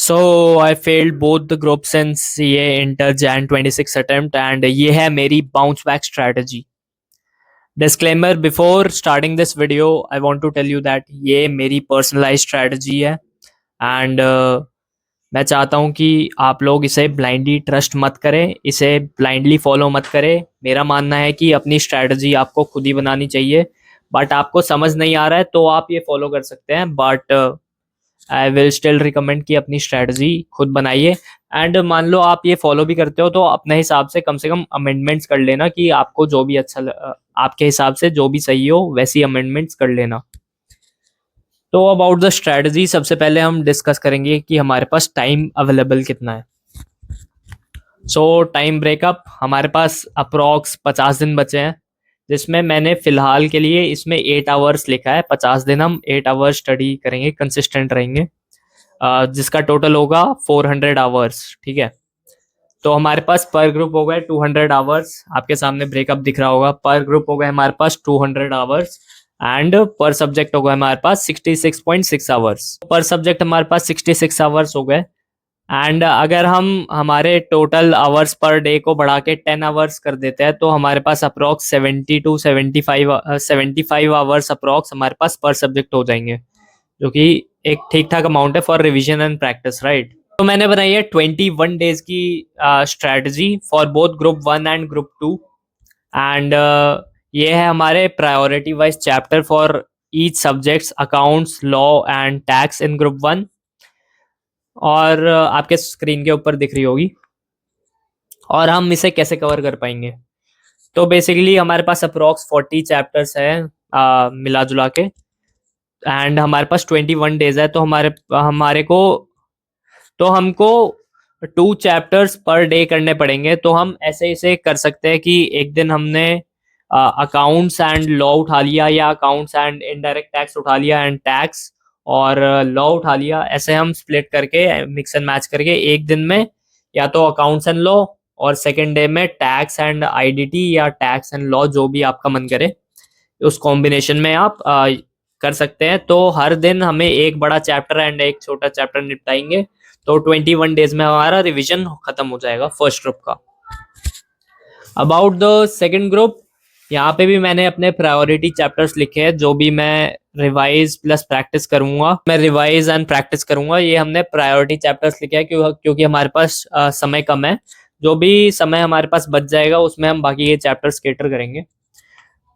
So I failed both the group since ये inter Jan 26 attempt and ये है मेरी bounce back strategy. Disclaimer before starting this video I want to tell you that ये मेरी personalise strategy है and मैं चाहता हूँ कि आप लोग इसे ब्लाइंडली ट्रस्ट मत करें, इसे ब्लाइंडली फॉलो मत करें। मेरा मानना है कि अपनी स्ट्रैटेजी आपको खुद ही बनानी चाहिए, बट आपको समझ नहीं आ रहा है तो आप ये फॉलो कर सकते हैं, but I will still recommend कि अपनी स्ट्रैटेजी खुद बनाइए। एंड मान लो आप ये फॉलो भी करते हो तो अपने हिसाब से कम अमेंडमेंट्स कर लेना कि आपको जो भी आपके हिसाब से जो भी सही हो वैसी अमेंडमेंट्स कर लेना। तो अबाउट द स्ट्रैटेजी सबसे पहले हम डिस्कस करेंगे कि हमारे पास टाइम अवेलेबल कितना है। सो टाइम ब्रेकअप हमारे पास अप्रोक्स 50 दिन बचे हैं, जिसमें मैंने फिलहाल के लिए इसमें 8 आवर्स लिखा है। 50 दिन हम 8 आवर्स स्टडी करेंगे, कंसिस्टेंट रहेंगे, जिसका टोटल होगा 400 आवर्स। ठीक है, तो हमारे पास पर ग्रुप हो गए 200 आवर्स। आपके सामने ब्रेकअप दिख रहा होगा। पर ग्रुप हो गए हमारे पास 200 आवर्स एंड पर सब्जेक्ट हो गए हमारे पास 66.6 आवर्स। पर सब्जेक्ट हमारे पास 66 आवर्स हो गए एंड अगर हम हमारे टोटल आवर्स पर डे को बढ़ा के 10 आवर्स कर देते हैं तो हमारे पास अप्रोक्स 70 टू 75 आवर्स अप्रोक्स हमारे पास पर सब्जेक्ट हो जाएंगे, जो कि एक ठीक ठाक अमाउंट है for revision and practice, right. तो मैंने बनाई है 21 डेज की strategy for both group 1 and group 2 and ये है हमारे priority wise chapter for each subjects accounts, law and tax in group 1, और आपके स्क्रीन के ऊपर दिख रही होगी। और हम इसे कैसे कवर कर पाएंगे, तो बेसिकली हमारे पास अप्रोक्स 40 चैप्टर्स हैं मिला जुला के एंड हमारे पास 21 डेज है। तो हमारे हमारे को तो हमको 2 चैप्टर्स पर डे करने पड़ेंगे। तो हम ऐसे इसे कर सकते हैं कि एक दिन हमने अकाउंट्स एंड लॉ उठा लिया, या अकाउंट्स एंड इनडायरेक्ट टैक्स उठा लिया एंड टैक्स और लॉ उठा लिया। ऐसे हम स्प्लिट करके मिक्स एंड मैच करके एक दिन में या तो अकाउंट्स एंड लॉ और सेकेंड डे में टैक्स एंड आईडीटी या टैक्स एंड लॉ, जो भी आपका मन करे उस कॉम्बिनेशन में आप कर सकते हैं। तो हर दिन हमें एक बड़ा चैप्टर एंड एक छोटा चैप्टर निपटाएंगे, तो 21 डेज में हमारा रिवीजन खत्म हो जाएगा फर्स्ट ग्रुप का। अबाउट द सेकंड ग्रुप, यहाँ पे भी मैंने अपने प्रायोरिटी चैप्टर्स लिखे हैं, जो भी मैं रिवाइज प्लस प्रैक्टिस करूंगा। मैं रिवाइज एंड प्रैक्टिस करूंगा, ये हमने प्रायोरिटी चैप्टर्स लिखे हैं क्योंकि हमारे पास समय कम है। जो भी समय हमारे पास बच जाएगा उसमें हम बाकी ये चैप्टर्स केटर करेंगे।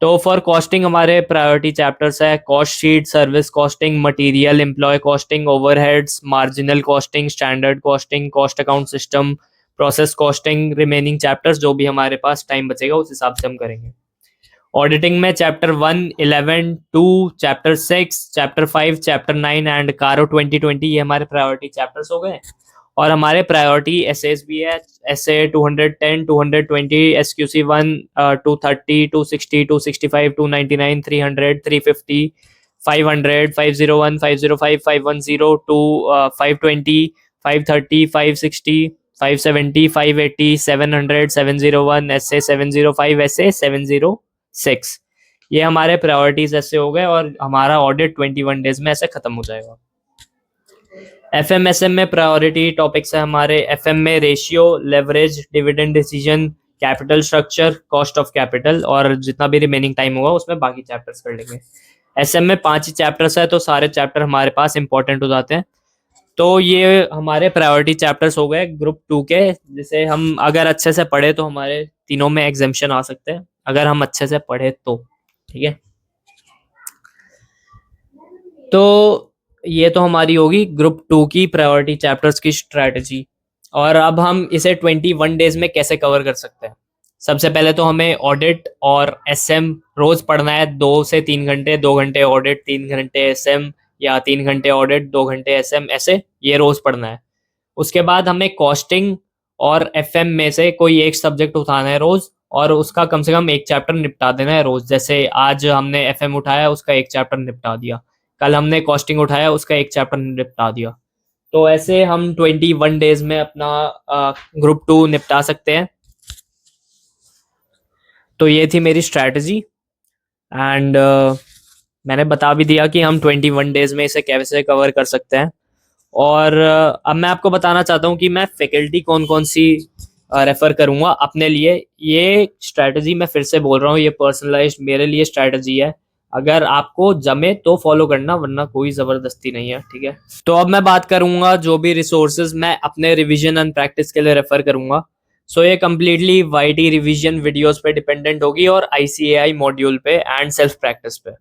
तो फॉर कॉस्टिंग हमारे प्रायोरिटी चैप्टर्स है cost sheet, service costing, material employ costing, overheads, marginal costing, standard costing, cost account system, process costing. Remaining chapters जो भी हमारे पास टाइम बचेगा उस हिसाब से हम करेंगे। ऑडिटिंग में chapter 1, 11, 2, chapter 6, chapter 5, chapter 9 and कारो 2020 ये हमारे प्रायोरिटी चैप्टर्स हो गए। और हमारे प्रायोरिटी एसेस भी है, एसे 210, 220, एसक्यूसी 1, 230, 260, 265, 299, 300, 350, 500, 501, 505, 510, 2, 520, 530, 560, 570, 580, 700, 701, एसे 705, एसे 706। ये हमारे प्रायोरिटीज ऐसे हो गए और हमारा ऑडिट 21 डेज में ऐसे खत्म हो जाएगा। एफएमएसएम में प्रायोरिटी टॉपिक्स है हमारे। एफएम में ratio, leverage, dividend decision, capital structure, cost of capital, और जितना भी रिमेनिंग टाइम होगा उसमें बाकी चैप्टर्स कर लेंगे। एसएम में 5 ही चैप्टर्स है, तो सारे चैप्टर हमारे पास इंपॉर्टेंट हो जाते हैं। तो ये हमारे प्रायोरिटी चैप्टर्स हो गए ग्रुप 2 के, जिसे हम अगर अच्छे से पढ़े तो हमारे तीनों में एग्जेम्पशन आ सकते हैं, अगर हम अच्छे से पढ़े तो। ठीक है, तो ये तो हमारी होगी ग्रुप 2 की प्रायोरिटी चैप्टर्स की स्ट्रैटेजी। और अब हम इसे 21 डेज में कैसे कवर कर सकते हैं। सबसे पहले तो हमें ऑडिट और एसएम रोज पढ़ना है, 2 से 3 घंटे, 2 घंटे ऑडिट, 3 घंटे एसएम, या 3 घंटे ऑडिट, 2 घंटे एसएम, ऐसे ये रोज पढ़ना है। उसके बाद हमें कॉस्टिंग और एफएम में से कोई एक सब्जेक्ट उठाना है रोज, और उसका कम से कम एक चैप्टर निपटा देना है रोज। जैसे आज हमने एफएम उठाया, उसका एक चैप्टर निपटा दिया, कल हमने कॉस्टिंग उठाया, उसका एक चैप्टर निपटा दिया। तो ऐसे हम 21 डेज में अपना ग्रुप 2 निपटा सकते हैं। तो ये थी मेरी स्ट्रैटेजी एंड मैंने बता भी दिया कि हम 21 डेज में इसे कैसे कवर कर सकते हैं। और अब मैं आपको बताना चाहता हूँ कि मैं फैकल्टी कौन कौन सी रेफर करूँगा अपने लिए। ये स्ट्रैटेजी मैं फिर से बोल रहा हूँ, ये पर्सनलाइज्ड मेरे लिए स्ट्रैटेजी है। अगर आपको जमे तो फॉलो करना, वरना कोई ज़बरदस्ती नहीं है, ठीक है। तो अब मैं बात करूँगा जो भी रिसोर्सेज मैं अपने रिवीजन एंड प्रैक्टिस के लिए रेफर करूँगा। सो ये कम्प्लीटली वाईटी रिवीजन वीडियोस पे डिपेंडेंट होगी और आईसीएआई मॉड्यूल पे एंड सेल्फ प्रैक्टिस पे।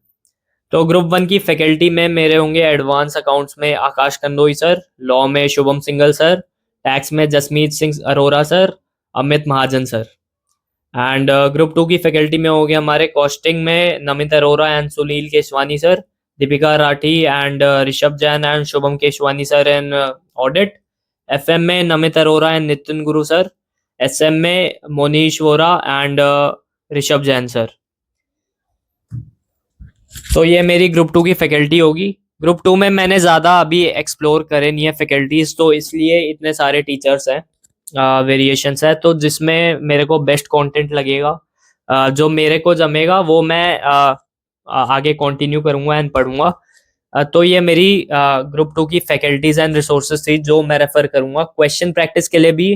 तो ग्रुप वन की फैकल्टी में मेरे होंगे एडवांस अकाउंट्स में आकाश कंदोई सर, लॉ में शुभम सिंगल सर, टैक्स में Jasmeet Singh Arora sir, Amit Mahajan sir. And group two की फैकल्टी में हो गया हमारे कॉस्टिंग में Namit Arora and Sunil Keshwani sir, Deepika Rathi and Rishabh Jain and Shubham Keshwani sir in audit. FM में Namit Arora and Nitin Guru sir, SM में मोनीश वोरा एंड ऋषभ जैन सर। तो ये मेरी ग्रुप टू की फैकल्टी होगी। ग्रुप टू में मैंने ज़्यादा अभी एक्सप्लोर करे नहीं है फैकल्टीज, तो इसलिए इतने सारे टीचर्स हैं, वेरिएशंस है, तो जिसमें मेरे को बेस्ट कंटेंट लगेगा, जो मेरे को जमेगा वो मैं आगे कंटिन्यू करूँगा एंड पढ़ूंगा। तो ये मेरी ग्रुप टू की फैकल्टीज एंड रिसोर्सेज थी जो मैं रेफर करूँगा। क्वेश्चन प्रैक्टिस के लिए भी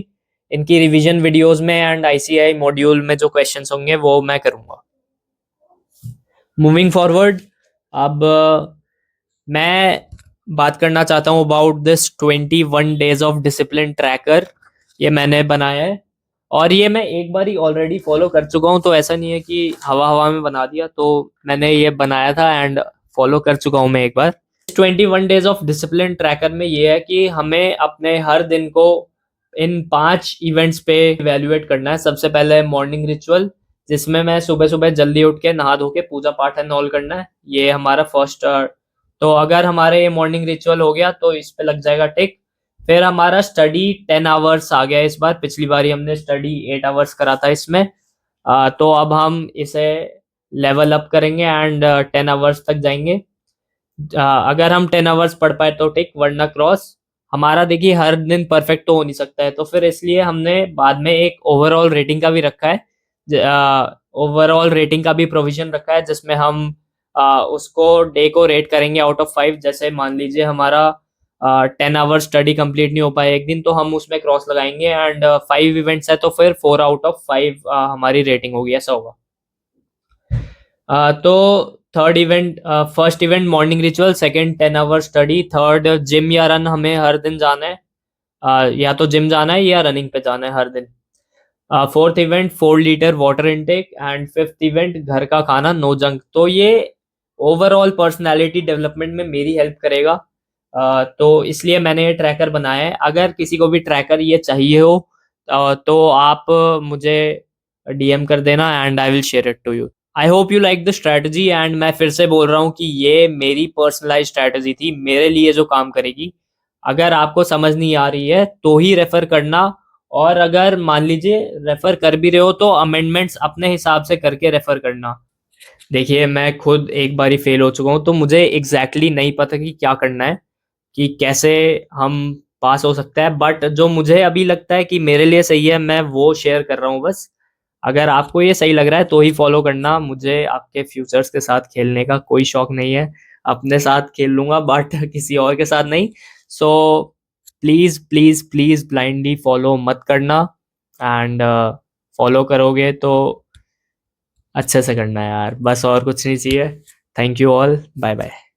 इनकी रिवीजन वीडियोस में एंड आईसीआई मॉड्यूल में जो क्वेश्चंस होंगे वो मैं करूँगा। मूविंग फॉरवर्ड, अब मैं बात करना चाहता हूँ about this 21 days of discipline tracker. ये मैंने बनाया है और ये मैं एक बार ही ऑलरेडी फॉलो कर चुका हूँ, तो ऐसा नहीं है कि हवा हवा में बना दिया, तो मैंने ये बनाया था एंड फॉलो कर चुका हूँ मैं एक बार। 21 डेज ऑफ डिसिप्लिन ट्रैकर में ये है कि हमें अपने हर दिन को इन 5 इवेंट्स पे इवेल्युएट करना है। सबसे पहले मॉर्निंग रिचुअल, जिसमें मैं सुबह सुबह जल्दी उठ के नहा धो के पूजा पाठ एंड ऑल करना है, ये हमारा फर्स्ट। तो अगर हमारे ये मॉर्निंग रिचुअल हो गया तो इस पे लग जाएगा टिक। फिर हमारा स्टडी 10 आवर्स आ गया इस बार, पिछली बार हमने स्टडी 8 आवर्स करा था इसमें। तो अब हम इसे लेवल अप करेंगे एंड 10 आवर्स तक जाएंगे। अगर हम 10 आवर्स पढ़ पाए तो टिक, वरना क्रॉस। हमारा देखिए हर दिन परफेक्ट तो हो नहीं सकता है, तो फिर इसलिए हमने बाद में एक ओवरऑल रेटिंग का भी रखा है, ओवरऑल रेटिंग का भी प्रोविजन रखा है, जिसमें हम उसको डे को रेट करेंगे आउट ऑफ 5। जैसे मान लीजिए हमारा 10 आवर स्टडी कंप्लीट नहीं हो पाया एक दिन, तो हम उसमें क्रॉस लगाएंगे एंड 5 इवेंट्स है तो फिर 4 आउट ऑफ 5 हमारी रेटिंग होगी, ऐसा होगा। तो third event, first event morning ritual, second 10 hour study, third gym या रन हमें हर दिन जाना है, या तो जिम जाना है या रनिंग पे जाना है हर दिन। Fourth event 4 litre water intake and fifth event घर का खाना, नो जंक। तो ये ओवरऑल पर्सनालिटी डेवलपमेंट में मेरी हेल्प करेगा, तो इसलिए मैंने ये ट्रैकर बनाया है। अगर किसी को भी ट्रैकर ये चाहिए हो तो आप मुझे डीएम कर देना and I will share it to you. I hope you like the strategy and मैं फिर से बोल रहा हूँ कि ये मेरी पर्सनलाइज स्ट्रैटेजी थी, मेरे लिए जो काम करेगी। अगर आपको समझ नहीं आ रही है तो ही रेफर करना, और अगर मान लीजिए रेफर कर भी रहे हो तो अमेंडमेंट्स अपने हिसाब से करके रेफर करना। देखिए मैं खुद एक बार ही फेल हो चुका हूँ, तो मुझे एग्जैक्टली नहीं पता कि क्या करना है, कि कैसे हम पास हो सकता है, बट जो मुझे अभी लगता है कि मेरे लिए सही है मैं वो शेयर कर रहा हूँ बस। अगर आपको ये सही लग रहा है तो ही फॉलो करना। मुझे आपके फ्यूचर्स के साथ खेलने का कोई शौक नहीं है, अपने साथ खेल लूंगा बट किसी और के साथ नहीं। So please please please blindly follow मत करना, एंड फॉलो करोगे तो अच्छे से करना है यार, बस और कुछ नहीं चाहिए। Thank you all, bye bye.